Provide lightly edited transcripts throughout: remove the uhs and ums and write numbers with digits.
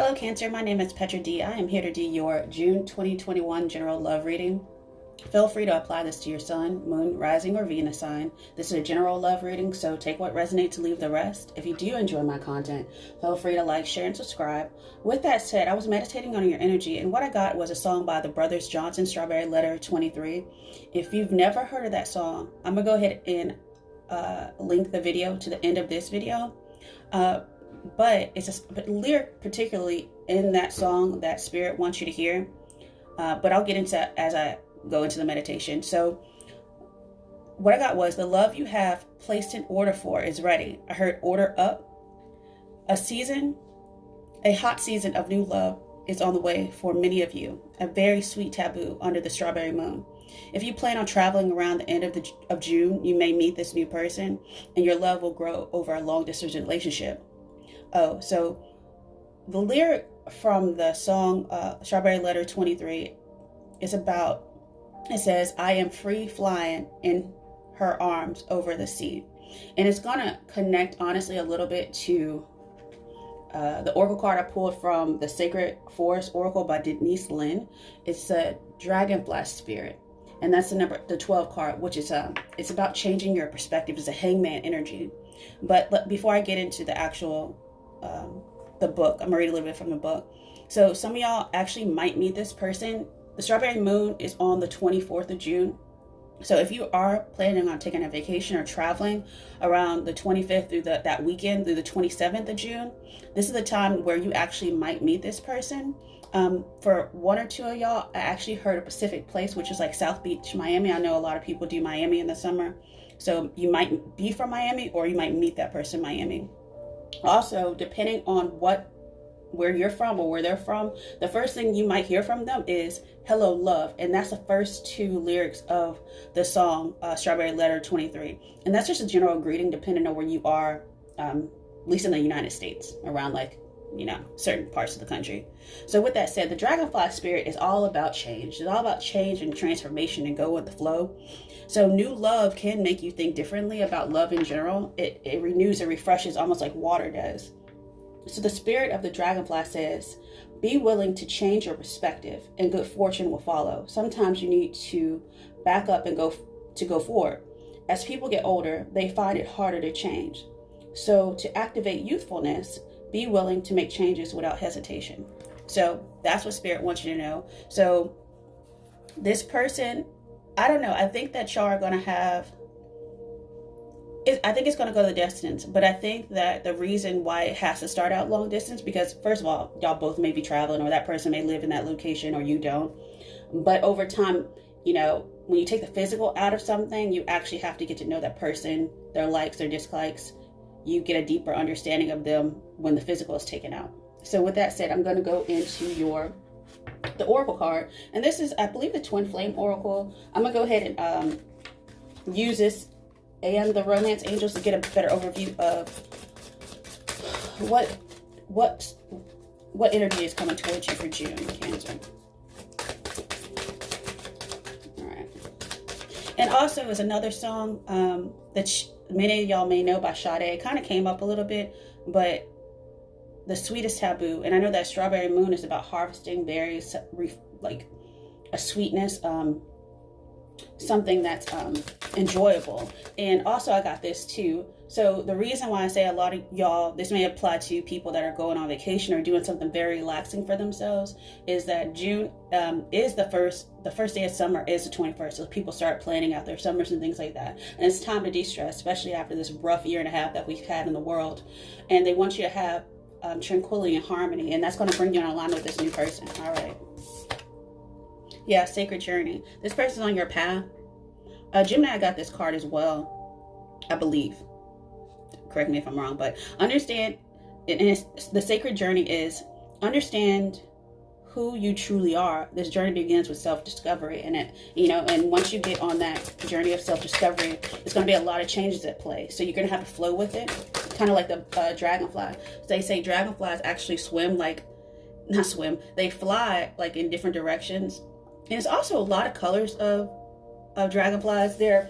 Hello Cancer, my name is Petra D. I am here to do your June 2021 general love reading. Feel free to apply this to your sun, moon, rising, or Venus sign. This is a general love reading, so take what resonates and leave the rest. If you do enjoy my content, feel free to like, share, and subscribe. With that said, I was meditating on your energy, and what I got was a song by the Brothers Johnson, Strawberry Letter 23. If you've never heard of that song, I'm going to go ahead and link the video to the end of this video. But it's a lyric particularly in that song that Spirit wants you to hear. But I'll get into as I go into the meditation. So what I got was the love you have placed in order for is ready. I heard order up. A hot season of new love is on the way for many of you. A very sweet taboo under the strawberry moon. If you plan on traveling around the end of June, you may meet this new person and your love will grow over a long distance relationship. Oh, so the lyric from the song Strawberry Letter 23 is about, it says, I am free flying in her arms over the sea. And it's going to connect, honestly, a little bit to the oracle card I pulled from the Sacred Forest Oracle by Denise Lynn. It's a dragonfly spirit. And that's the 12 card, which is it's about changing your perspective. It's a hangman energy. But before I get into the actual the book, I'm gonna read a little bit from the book. So some of y'all actually might meet this person. The strawberry moon is on the 24th of June. So if you are planning on taking a vacation or traveling around the 25th through that weekend through the 27th of June, this is the time where you actually might meet this person. For one or two of y'all, I actually heard a Pacific place, which is like South Beach, Miami. I know a lot of people do Miami in the summer. So you might be from Miami or you might meet that person in Miami. Also, depending on where you're from or where they're from, the first thing you might hear from them is hello love, and that's the first two lyrics of the song Strawberry Letter 23. And that's just a general greeting depending on where you are, at least in the United States, around certain parts of the country. So with that said, the dragonfly spirit is all about change. It's all about change and transformation and go with the flow. So new love can make you think differently about love in general. It renews and refreshes almost like water does. So the spirit of the dragonfly says, be willing to change your perspective and good fortune will follow. Sometimes you need to back up and go forward. As people get older, they find it harder to change. So to activate youthfulness, be willing to make changes without hesitation. So that's what Spirit wants you to know. So this person, I don't know. I think that y'all are going to have, I think it's going to go the distance, but I think that the reason why it has to start out long distance, because first of all, y'all both may be traveling or that person may live in that location or you don't. But over time, when you take the physical out of something, you actually have to get to know that person, their likes, their dislikes. You get a deeper understanding of them when the physical is taken out. So with that said, I'm going to go into the oracle card, and this is, I believe, the Twin Flame Oracle. I'm gonna go ahead and use this and the Romance Angels to get a better overview of what energy is coming towards you for June, Cancer. All right, and also is another song that many of y'all may know by Sade. It kind of came up a little bit, but the sweetest taboo. And I know that Strawberry Moon is about harvesting berries, like a sweetness, something that's enjoyable. And also I got this too. So the reason why I say a lot of y'all, this may apply to people that are going on vacation or doing something very relaxing for themselves, is that June is the first day of summer is the 21st. So people start planning out their summers and things like that. And it's time to de-stress, especially after this rough year and a half that we've had in the world. And they want you to have tranquility and harmony, and that's going to bring you in alignment with this new person. All right. Yeah, sacred journey. This person's on your path. Gemini got this card as well, I believe. Correct me if I'm wrong, but understand, and the sacred journey is understand who you truly are. This journey begins with self-discovery, and and once you get on that journey of self-discovery, there's going to be a lot of changes at play. So you're going to have to flow with it, kind of like the dragonfly. So they say dragonflies actually they fly like in different directions. And it's also a lot of colors of dragonflies. They're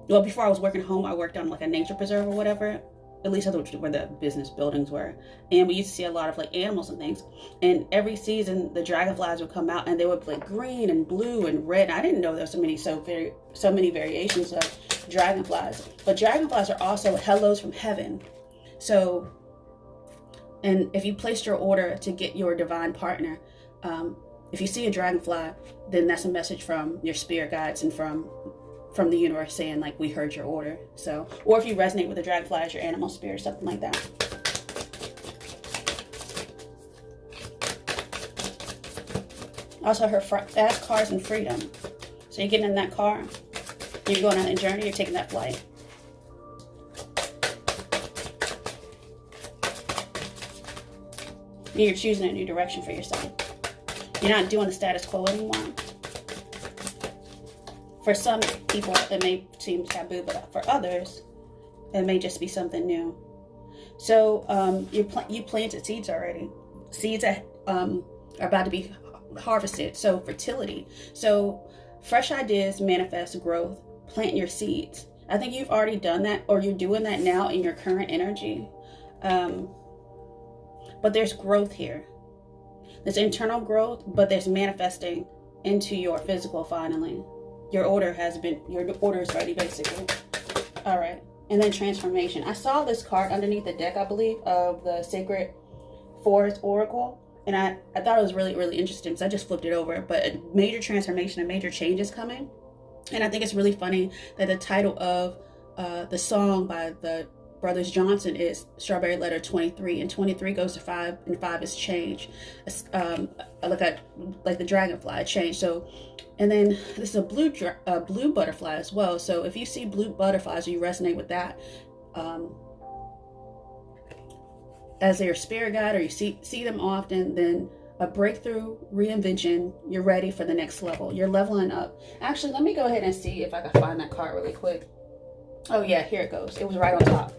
before I was working home, I worked on like a nature preserve or whatever. at least that's where the business buildings were. And we used to see a lot of like animals and things. And every season the dragonflies would come out and they would be like green and blue and red. I didn't know there were so many variations of dragonflies. But dragonflies are also hellos from heaven. So, and if you placed your order to get your divine partner, if you see a dragonfly, then that's a message from your spirit guides and from the universe saying like, we heard your order. So, or if you resonate with the dragonfly as your animal spirit, something like that. Also, her fast cars and freedom. So you're getting in that car, you're going on a journey, you're taking that flight. You're choosing a new direction for yourself. You're not doing the status quo anymore. For some people, it may seem taboo, but for others, it may just be something new. So you planted seeds already. Seeds that are about to be harvested. So fertility. So fresh ideas manifest growth. Plant your seeds. I think you've already done that, or you're doing that now in your current energy. But there's growth here. There's internal growth, but there's manifesting into your physical finally. Your order is ready, basically. All right. And then transformation. I saw this card underneath the deck, I believe, of the Sacred Forest Oracle. And I thought it was really, really interesting. So I just flipped it over. But a major transformation, a major change is coming. And I think it's really funny that the title of the song by the Brothers Johnson is Strawberry Letter 23, and 23 goes to 5, and 5 is change. It's, like the dragonfly, change. So, and then this is a blue butterfly as well. So if you see blue butterflies, or you resonate with that as your spirit guide, or you see them often, then a breakthrough, reinvention, you're ready for the next level. You're leveling up. Actually, let me go ahead and see if I can find that card really quick. Oh yeah, here it goes. It was right on top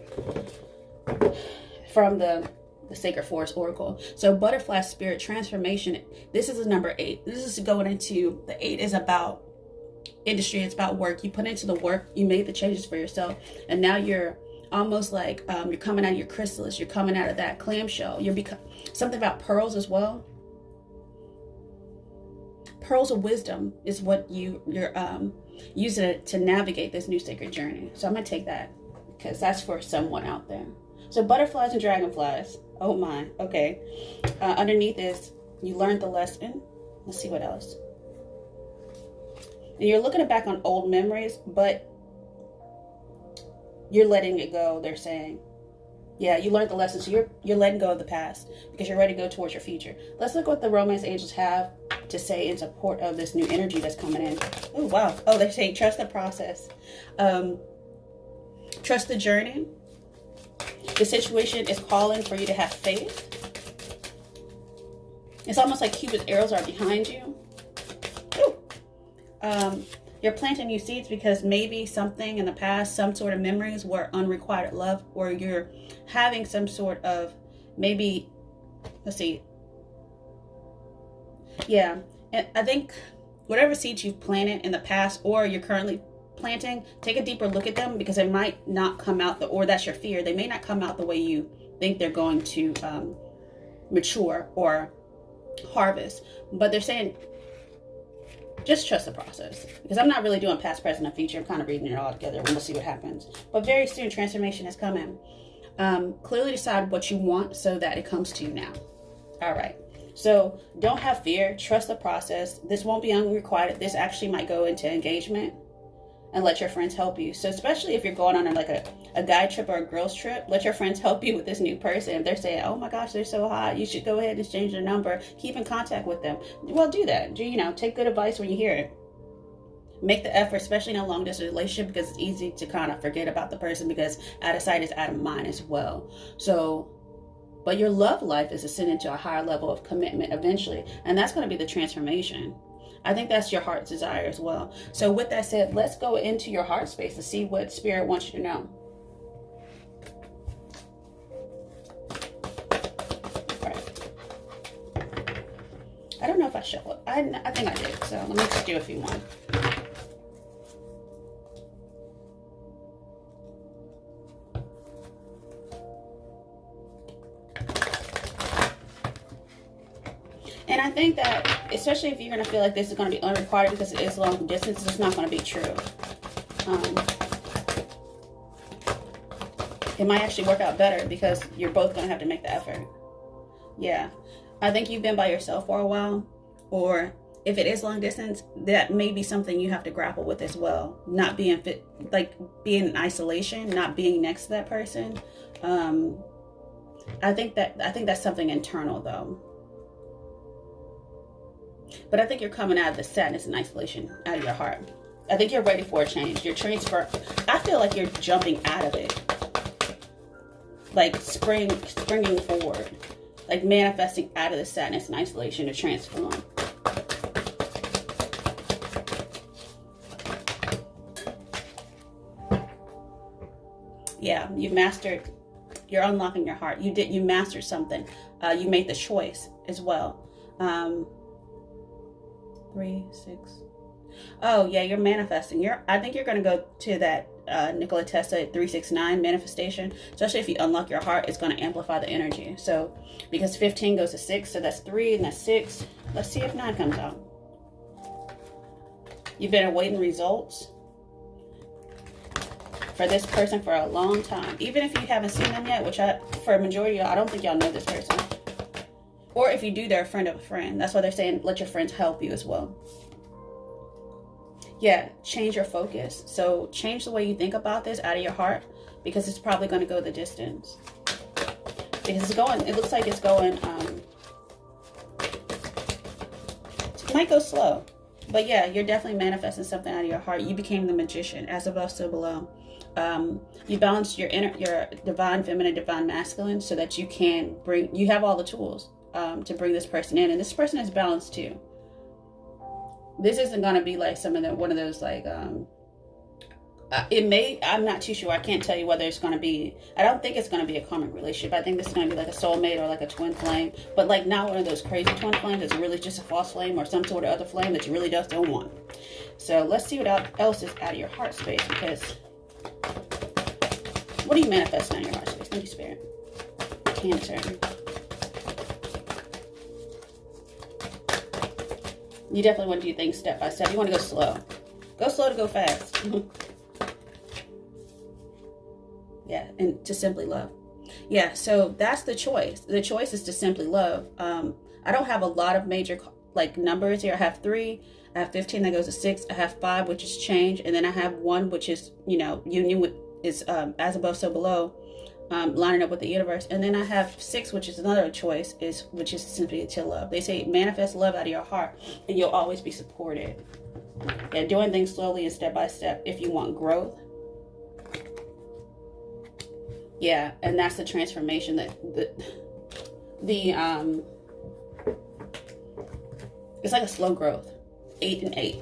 from the Sacred Forest Oracle. So butterfly spirit transformation. This is a number 8. This is going into the 8 is about industry. It's about work. You put into the work. You made the changes for yourself, and now you're almost like you're coming out of your chrysalis. You're coming out of that clamshell. You're something about pearls as well. Pearls of wisdom is what you're using it to navigate this new sacred journey. So I'm gonna take that because that's for someone out there. So butterflies and dragonflies. Oh my. Okay. Underneath is you learned the lesson. Let's see what else. And you're looking back on old memories, but you're letting it go. They're saying, yeah, you learned the lesson. So you're letting go of the past because you're ready to go towards your future. Let's look what the romance angels have to say in support of this new energy that's coming in. Oh, wow. Oh, they're saying trust the process. Trust the journey. The situation is calling for you to have faith. It's almost like Cupid's arrows are behind you. You're planting new seeds because maybe something in the past, some sort of memories were unrequited love, or you're having some sort of maybe, let's see. Yeah, and I think whatever seeds you've planted in the past or you're currently planting, take a deeper look at them because it might not come out, or that's your fear. They may not come out the way you think they're going to mature or harvest. But they're saying, just trust the process. Because I'm not really doing past, present, and future. I'm kind of reading it all together and we'll see what happens. But very soon, transformation is coming. Clearly decide what you want so that it comes to you now. All right. So don't have fear. Trust the process. This won't be unrequited. This actually might go into engagement, and let your friends help you. So especially if you're going on like a guy trip or a girls trip, let your friends help you with this new person. If they're saying, oh my gosh, they're so hot, you should go ahead and exchange their number. Keep in contact with them. Well, do that. Take good advice when you hear it. Make the effort, especially in a long distance relationship, because it's easy to kind of forget about the person because out of sight is out of mind as well. So, but your love life is ascending to a higher level of commitment eventually. And that's going to be the transformation. I think that's your heart's desire as well. So with that said, let's go into your heart space to see what Spirit wants you to know. All right. I don't know if I shuffled. I think I did. So let me just do a few more. I think that, especially if you're going to feel like this is going to be unrequited because it is long distance, it's not going to be true. It might actually work out better because you're both going to have to make the effort. Yeah. I think you've been by yourself for a while, or if it is long distance, that may be something you have to grapple with as well. Not being fit, like being in isolation, not being next to that person. I think that's something internal though. But I think you're coming out of the sadness and isolation out of your heart. I think you're ready for a change. You're transfer. I feel like you're jumping out of it. Like springing forward. Like manifesting out of the sadness and isolation to transform. Yeah, you've mastered. You're unlocking your heart. You mastered something. You made the choice as well. 3, 6. Oh yeah, you're manifesting. I think you're gonna go to that Nikola Tesla 369 manifestation. Especially if you unlock your heart, it's gonna amplify the energy. So because 15 goes to 6, so that's 3 and that's 6. Let's see if 9 comes out. You've been awaiting results for this person for a long time. Even if you haven't seen them yet, which for a majority of y'all, I don't think y'all know this person. Or if you do, they're a friend of a friend. That's why they're saying let your friends help you as well. Yeah, change your focus. So change the way you think about this out of your heart, because it's probably going to go the distance. Because it looks like it's going, it might go slow. But yeah, you're definitely manifesting something out of your heart. You became the magician, as above, so below. You balanced your divine feminine, divine masculine, so that you have all the tools to bring this person in. And this person is balanced too. This isn't going to be like one of those like, I'm not too sure. I can't tell you whether it's going to be, I don't think it's going to be a karmic relationship. I think this is going to be like a soulmate or like a twin flame, but like not one of those crazy twin flames that's really just a false flame or some sort of other flame that you really just don't want. So let's see what else is out of your heart space, because what are you manifesting out of your heart space? Thank you, Spirit. Cancer. You definitely want to do things step by step. You want to go slow. Go slow to go fast. Yeah, and to simply love. Yeah, so that's the choice. The choice is to simply love. I don't have a lot of major like numbers here. I have 3. I have 15 that goes to 6. I have 5, which is change, and then I have 1, which is union with as above, so below. Lining up with the universe. And then I have 6, which is another choice, which is simply to love. They say manifest love out of your heart and you'll always be supported. Yeah, doing things slowly and step by step if you want growth. Yeah, and that's the transformation that it's like a slow growth. 8 and 8.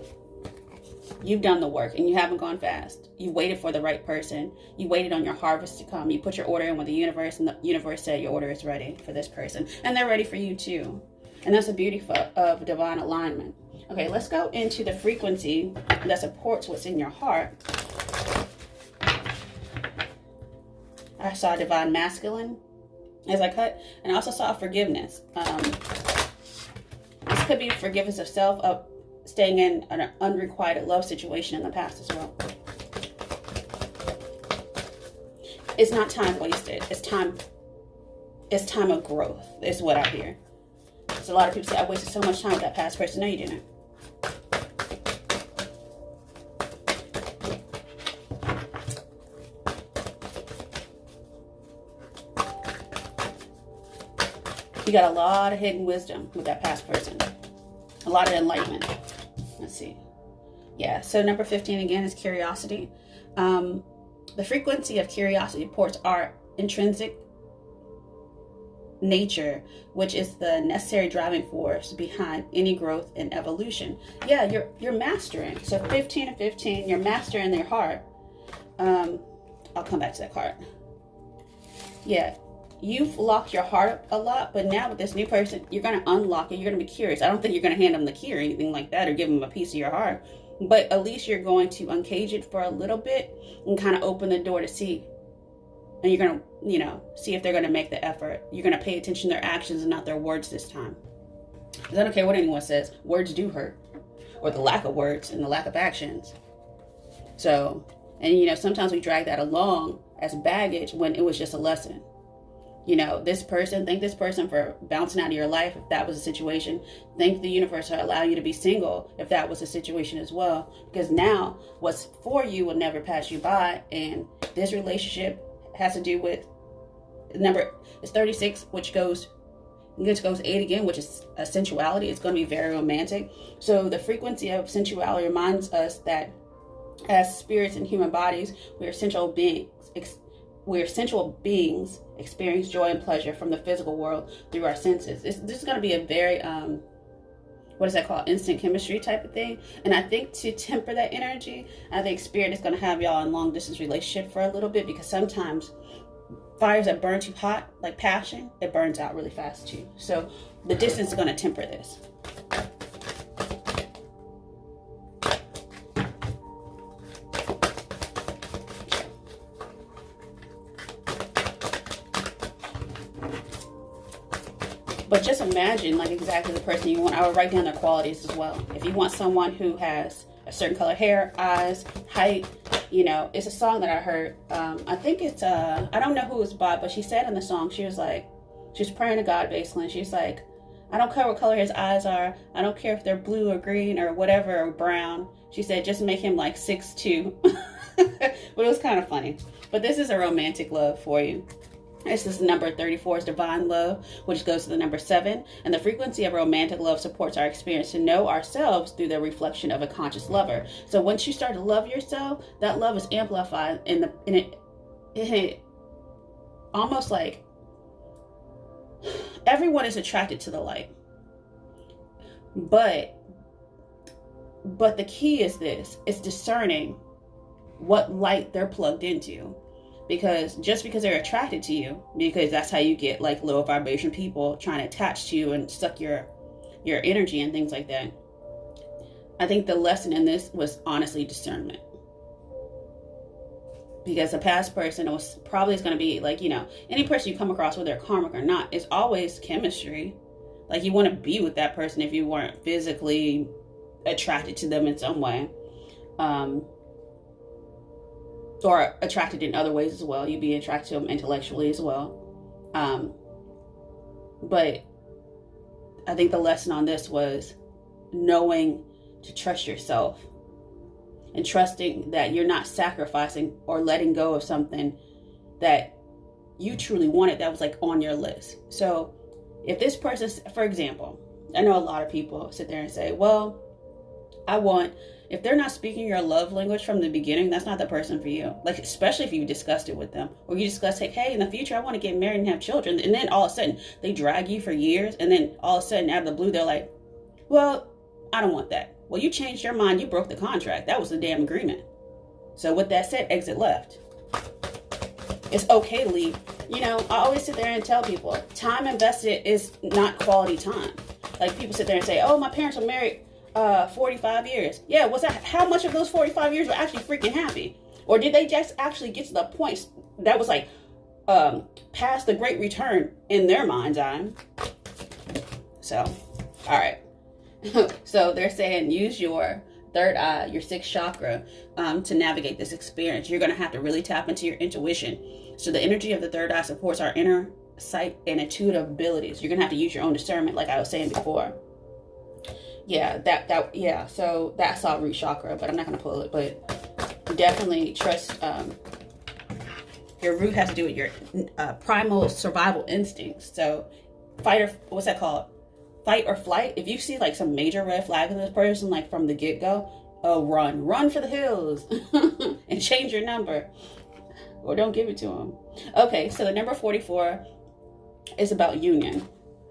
You've done the work and you haven't gone fast. You waited for the right person. You waited on your harvest to come. You put your order in with the universe, and the universe said your order is ready for this person. And they're ready for you too. And that's the beauty of divine alignment. Okay, let's go into the frequency that supports what's in your heart. I saw divine masculine as I cut, and I also saw forgiveness. This could be forgiveness of self, of staying in an unrequited love situation in the past as well. It's not time wasted. It's time of growth is what I hear. So a lot of people say, I wasted so much time with that past person. No, you didn't. You got a lot of hidden wisdom with that past person. A lot of enlightenment. Let's see. Yeah, so number 15 again is curiosity. The frequency of curiosity supports our intrinsic nature, which is the necessary driving force behind any growth and evolution. Yeah, you're mastering. So 15 and 15, you're mastering their heart. I'll come back to that card. Yeah, you've locked your heart up a lot, but now with this new person, you're going to unlock it. You're going to be curious. I don't think you're going to hand them the key or anything like that, or give them a piece of your heart. But at least you're going to uncage it for a little bit and kind of open the door to see. And you're going to, see if they're going to make the effort. You're going to pay attention to their actions and not their words this time. Because I don't care what anyone says, words do hurt, or the lack of words and the lack of actions. So, and you know, sometimes we drag that along as baggage when it was just a lesson. You know, thank this person for bouncing out of your life if that was a situation. Thank the universe for allowing you to be single if that was a situation as well. Because now what's for you will never pass you by. And this relationship has to do with number is 36, which goes 8 again, which is a sensuality. It's going to be very romantic. So the frequency of sensuality reminds us that as spirits and human bodies, we are sensual beings. We're sensual beings, experience joy and pleasure from the physical world through our senses. This is going to be a very, what is that called? Instant chemistry type of thing. And I think to temper that energy, I think Spirit is going to have y'all in long distance relationship for a little bit, because sometimes fires that burn too hot, like passion, it burns out really fast too. So the distance is going to temper this. But just imagine like exactly the person you want. I would write down their qualities as well. If you want someone who has a certain color hair, eyes, height, you know, it's a song that I heard. I think it's, I don't know who it's by, but she said in the song, she was praying to God basically. And she's like, I don't care what color his eyes are. I don't care if they're blue or green or whatever, or brown. She said, just make him like 6'2". But it was kind of funny. But this is a romantic love for you. This is number 34 is divine love, which goes to the number 7. And the frequency of romantic love supports our experience to know ourselves through the reflection of a conscious lover. So once you start to love yourself, that love is amplified in it almost like everyone is attracted to the light. But the key is this, it's discerning what light they're plugged into. Because just because they're attracted to you, because that's how you get like low vibration people trying to attach to you and suck your energy and things like that. I think the lesson in this was honestly discernment. Because a past person was probably going to be like, you know, any person you come across, whether they're karmic or not, is always chemistry. Like you want to be with that person if you weren't physically attracted to them in some way. Or attracted in other ways as well. You'd be attracted to them intellectually as well. But I think the lesson on this was knowing to trust yourself and trusting that you're not sacrificing or letting go of something that you truly wanted that was like on your list. So if this person, for example, I know a lot of people sit there and say, well, if they're not speaking your love language from the beginning, that's not the person for you. Like, especially if you discussed it with them, or you discuss, like, hey, in the future, I want to get married and have children. And then all of a sudden they drag you for years. And then all of a sudden out of the blue, they're like, well, I don't want that. Well, you changed your mind. You broke the contract. That was the damn agreement. So with that said, exit left. It's okay to leave. You know, I always sit there and tell people time invested is not quality time. Like people sit there and say, oh, my parents were married 45 years. Yeah, was that how much of those 45 years were actually freaking happy? Or did they just actually get to the point that was like past the great return in their mind's eye? So, all right. So they're saying use your third eye, your sixth chakra, to navigate this experience. You're going to have to really tap into your intuition. So the energy of the third eye supports our inner sight and intuitive abilities. You're going to have to use your own discernment, like I was saying before. Yeah, so that's all root chakra, but I'm not going to pull it. But definitely trust, your root has to do with your primal survival instincts. So what's that called? Fight or flight. If you see like some major red flag in this person, like from the get-go, oh, run for the hills and change your number, or don't give it to them. Okay, so the number 44 is about union.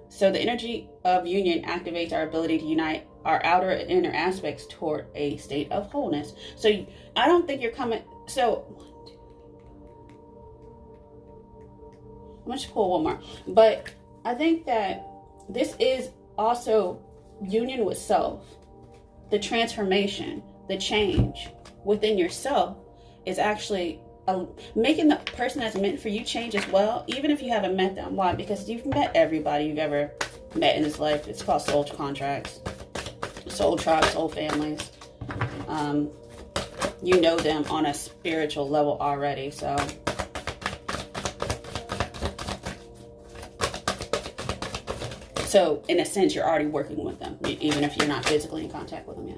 So the energy of union activates our ability to unite our outer and inner aspects toward a state of wholeness. So I don't think you're coming. So I'm going to pull one more, but I think that this is also union with self. The transformation, the change within yourself is actually making the person that's meant for you change as well, even if you haven't met them. Why? Because you've met everybody you've ever met in this life. It's called soul contracts, soul tribes, soul families. You know them on a spiritual level already, so in a sense, you're already working with them, even if you're not physically in contact with them yet.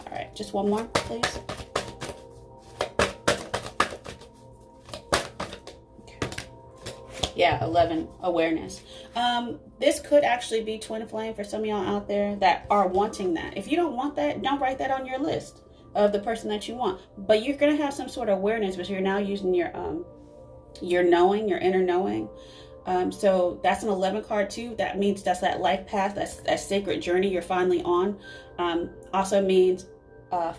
All right, just one more, please. Yeah, 11, awareness. This could actually be twin flame for some of y'all out there that are wanting that. If you don't want that, don't write that on your list of the person that you want. But you're going to have some sort of awareness, but you're now using your knowing, your inner knowing. So that's an 11 card too. That means that's that life path, that's that sacred journey you're finally on. Also means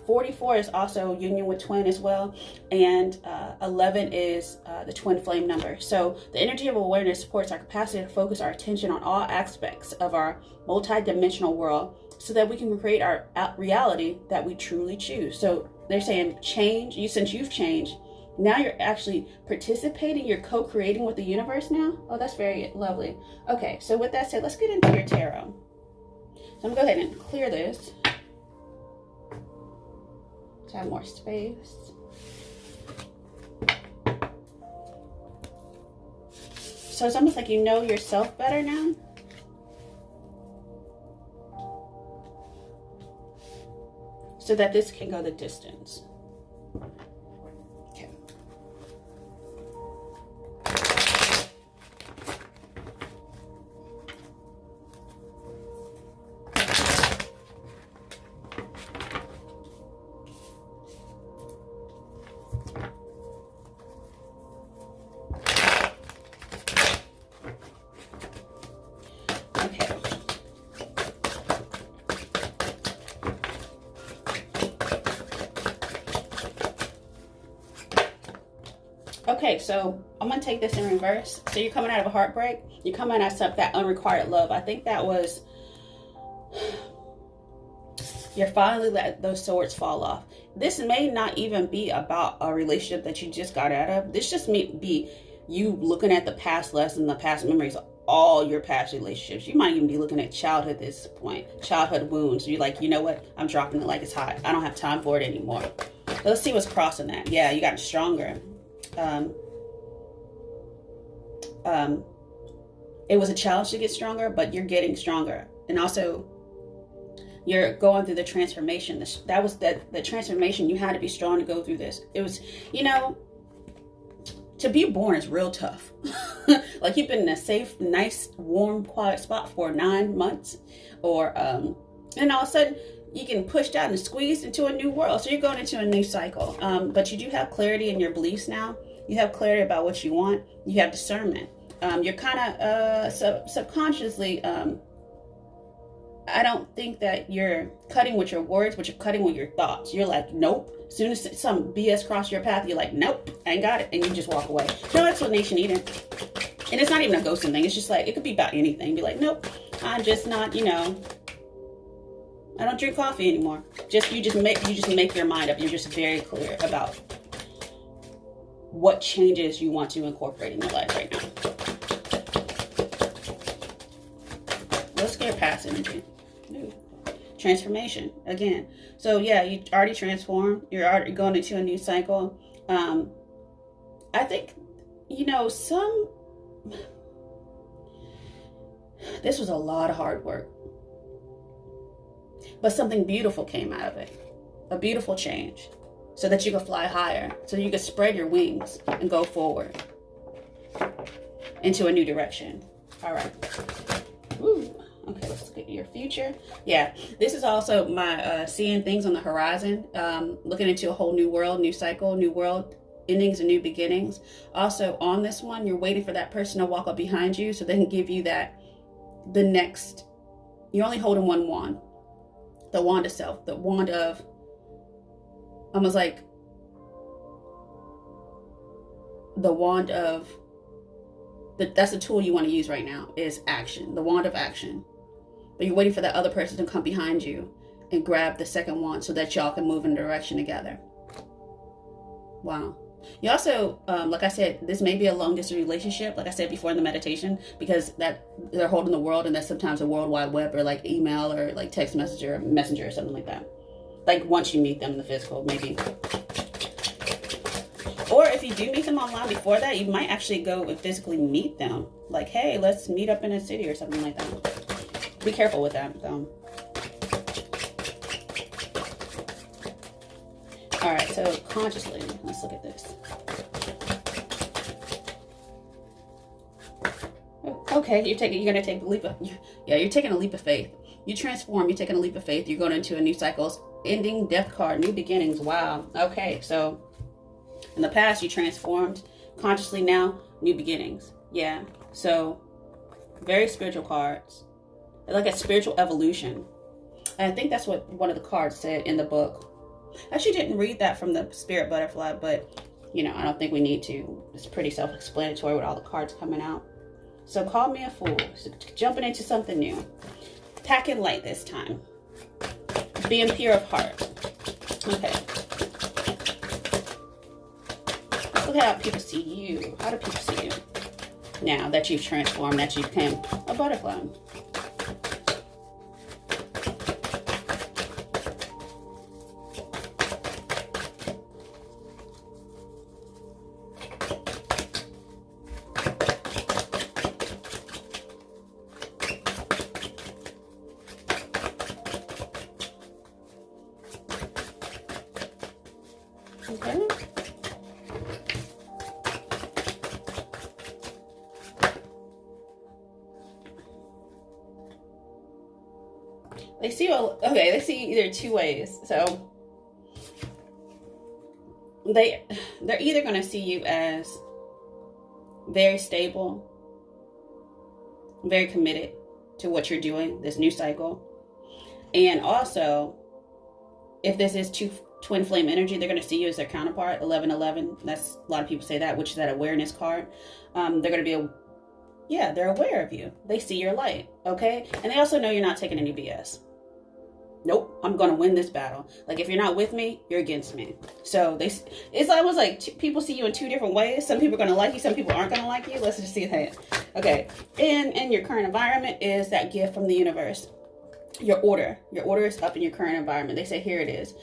44 is also union with twin as well, and 11 is the twin flame number. So the energy of awareness supports our capacity to focus our attention on all aspects of our multi-dimensional world so that we can create our reality that we truly choose. So they're saying change, since you've changed, now you're actually participating, you're co-creating with the universe now. Oh, that's very lovely. Okay, so with that said, let's get into your tarot. So I'm gonna go ahead and clear this to have more space. So it's almost like you know yourself better now. So that this can go the distance. Okay. Okay, so I'm going to take this in reverse. So you're coming out of a heartbreak. You're coming out of that unrequited love. I think that was, you're finally let those swords fall off. This may not even be about a relationship that you just got out of. This just may be you looking at the past lessons, the past memories, all your past relationships. You might even be looking at childhood at this point, childhood wounds. You're like, you know what? I'm dropping it like it's hot. I don't have time for it anymore. But let's see what's crossing that. Yeah, you got stronger. It was a challenge to get stronger, but you're getting stronger. And also you're going through the transformation. That was the transformation. You had to be strong to go through this. It was, you know, to be born is real tough. Like you've been in a safe, nice, warm, quiet spot for 9 months, or, and all of a sudden you get pushed out and squeezed into a new world. So you're going into a new cycle. But you do have clarity in your beliefs now. You have clarity about what you want. You have discernment. You're kind of subconsciously, I don't think that you're cutting with your words, but you're cutting with your thoughts. You're like, nope. As soon as some BS cross your path, you're like, nope, I ain't got it. And you just walk away. No explanation either. And it's not even a ghosting thing. It's just like, it could be about anything. Be like, nope, I'm just not, you know, I don't drink coffee anymore. You just make your mind up. You're just very clear about what changes you want to incorporate in your life right now. Let's get past energy. Ooh. Transformation again. So yeah, you already transformed. You're already going into a new cycle. I think, you know, this was a lot of hard work, but something beautiful came out of it. A beautiful change, so that you could fly higher, so you could spread your wings and go forward into a new direction. All right. Ooh. Okay, let's look at your future. Yeah, this is also my seeing things on the horizon, looking into a whole new world, new cycle, new world, endings and new beginnings. Also on this one, you're waiting for that person to walk up behind you so they can give you the next, you're only holding one wand. The wand of self, the wand of, almost like the wand of, that's the tool you want to use right now, is action, the wand of action. But you're waiting for that other person to come behind you and grab the second wand so that y'all can move in a direction together. Wow. You also, like I said, this may be a long distance relationship, like I said before in the meditation, because that they're holding the world, and that's sometimes a world wide web, or like email, or like text message, or messenger, or something like that. Like once you meet them in the physical, maybe. Or if you do meet them online before that, you might actually go and physically meet them. Like, hey, let's meet up in a city or something like that. Be careful with that, though. All right, so consciously, let's look at this. Okay, you're gonna take the leap of, yeah, you're taking a leap of faith. You transform, you're taking a leap of faith. You're going into a new cycle, ending, death card, new beginnings. Wow. Okay, so in the past you transformed, consciously now, new beginnings. Yeah, so very spiritual cards. Like a spiritual evolution. And I think that's what one of the cards said in the book. I actually didn't read that from the Spirit Butterfly, but, you know, I don't think we need to. It's pretty self-explanatory with all the cards coming out. So call me a fool. So jumping into something new. Packing light this time. Being pure of heart. Okay. Look at how people see you. How do people see you? Now that you've transformed, that you became a butterfly. Okay. They see you, okay, they see you either two ways. So they're either going to see you as very stable, very committed to what you're doing, this new cycle. And also, if this is twin flame energy, they're going to see you as their counterpart, 1111. That's, a lot of people say that, which is that awareness card. They're going to be they're aware of you. They see your light, okay? And they also know you're not taking any BS. Nope, I'm going to win this battle. Like, if you're not with me, you're against me. So it's almost like people see you in two different ways. Some people are going to like you, some people aren't going to like you. Let's just see that. Okay, and your current environment is that gift from the universe. Your order is up in your current environment. They say here it is.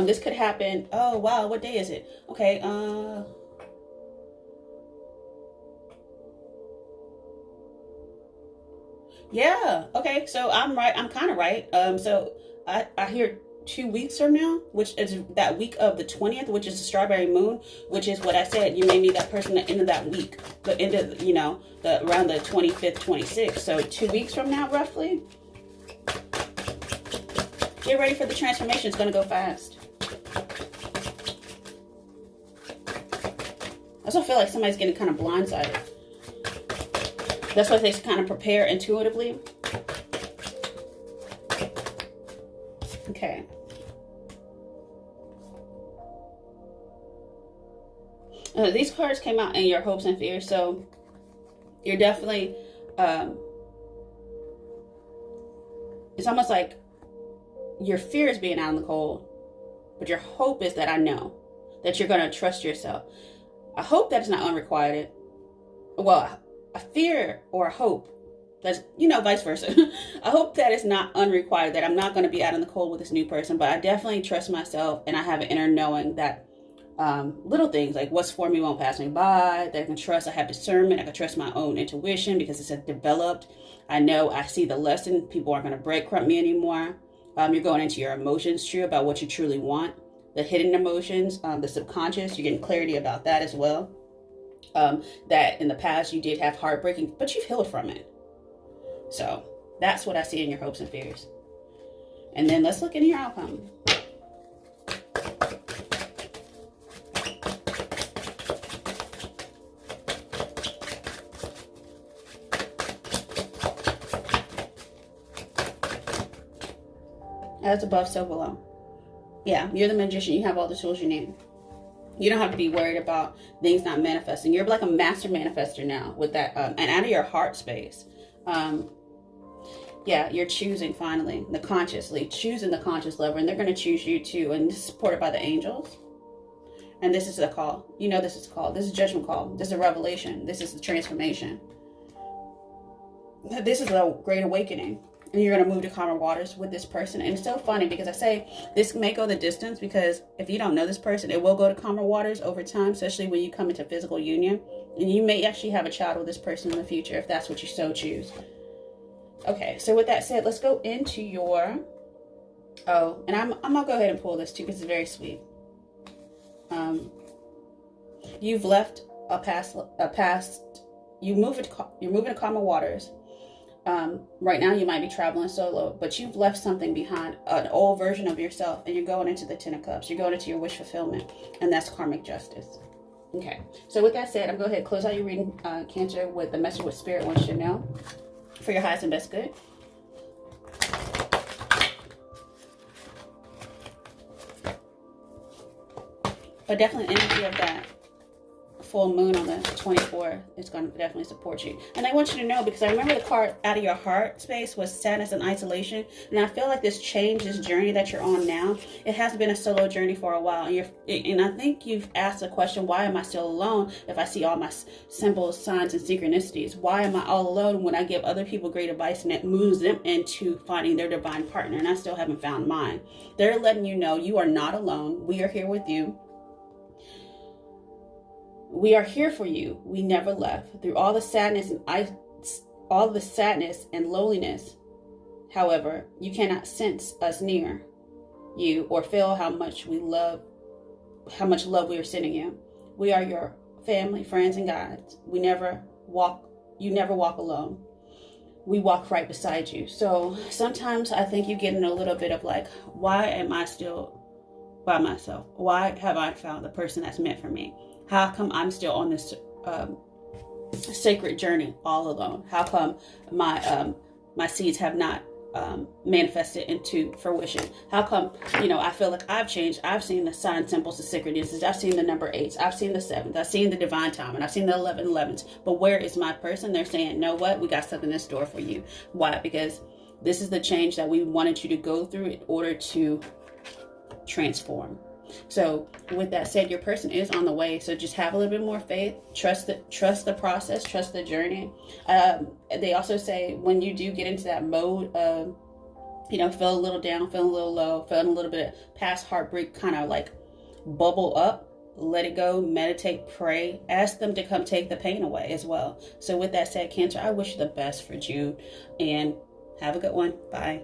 This could happen. Oh wow, what day is it? Okay. Yeah. Okay. So I'm right. I'm kind of right. So I hear 2 weeks from now, which is that week of the 20th, which is the strawberry moon, which is what I said. You may meet that person at the end of that week, the end of, around the 25th, 26th. So 2 weeks from now, roughly. Get ready for the transformation. It's going to go fast. I also feel like somebody's getting kind of blindsided. That's why they kind of prepare intuitively. Okay. These cards came out in your hopes and fears, so you're definitely, it's almost like your fear is being out in the cold, but your hope is that I know that you're going to trust yourself. I hope that it's not unrequited. Well, a fear or a hope that's, vice versa. I hope that it's not unrequited, that I'm not going to be out in the cold with this new person, but I definitely trust myself, and I have an inner knowing that little things like what's for me won't pass me by, that I can trust. I have discernment. I can trust my own intuition because it's developed. I know I see the lesson. People aren't going to breadcrumb me anymore. You're going into your emotions, true, about what you truly want. The hidden emotions, the subconscious, you're getting clarity about that as well. That in the past you did have heartbreaking, but you've healed from it. So that's what I see in your hopes and fears. And then let's look into your outcome. As above, so below. Yeah, you're the magician. You have all the tools you need. You don't have to be worried about things not manifesting. You're like a master manifester now with that, and out of your heart space. Yeah, you're choosing finally, choosing the conscious level, and they're going to choose you too. And this is supported by the angels. And this is a call. You know this is a call. This is a judgment call. This is a revelation. This is the transformation. This is a great awakening. And you're going to move to calmer waters with this person. And it's so funny because I say this may go the distance, because if you don't know this person, it will go to calmer waters over time, especially when you come into physical union. And you may actually have a child with this person in the future if that's what you so choose. Okay, so with that said, let's go into your... Oh, and I'm going to go ahead and pull this too because it's very sweet. You've left a past, you're moving to calmer waters. Right now you might be traveling solo, but you've left something behind, an old version of yourself, and you're going into the Ten of Cups. You're going into your wish fulfillment, and that's karmic justice. Okay, so with that said, I'm going to go ahead and close out your reading, Cancer, with the message what Spirit wants you to know for your highest and best good. But definitely energy of that full moon on the 24th is going to definitely support you. And I want you to know, because I remember the card out of your heart space was sadness and isolation. And I feel like this change, this journey that you're on now, it has been a solo journey for a while. And I think you've asked the question, why am I still alone if I see all my symbols, signs, and synchronicities? Why am I all alone when I give other people great advice and it moves them into finding their divine partner, and I still haven't found mine? They're letting you know you are not alone. We are here with you. We are here for you. We never left. Through all the sadness and loneliness, however, you cannot sense us near you or feel how much love we are sending you. We are your family, friends, and guides. You never walk alone. We walk right beside you. So sometimes I think you get in a little bit of like, why am I still by myself? Why have I found the person that's meant for me? How come I'm still on this sacred journey all alone? How come my seeds have not manifested into fruition? How come, I feel like I've changed. I've seen the sign symbols, the synchronicities. I've seen the number 8s. I've seen the 7th. I've seen the divine time, and I've seen the 11s. But where is my person? They're saying, know what? We got something in store for you. Why? Because this is the change that we wanted you to go through in order to transform. So with that said, your person is on the way. So just have a little bit more faith, trust the process, trust the journey. They also say when you do get into that mode of, feel a little down, feeling a little low, feeling a little bit past heartbreak, kind of like bubble up, let it go, meditate, pray, ask them to come take the pain away as well. So with that said, Cancer, I wish you the best for June, and have a good one. Bye.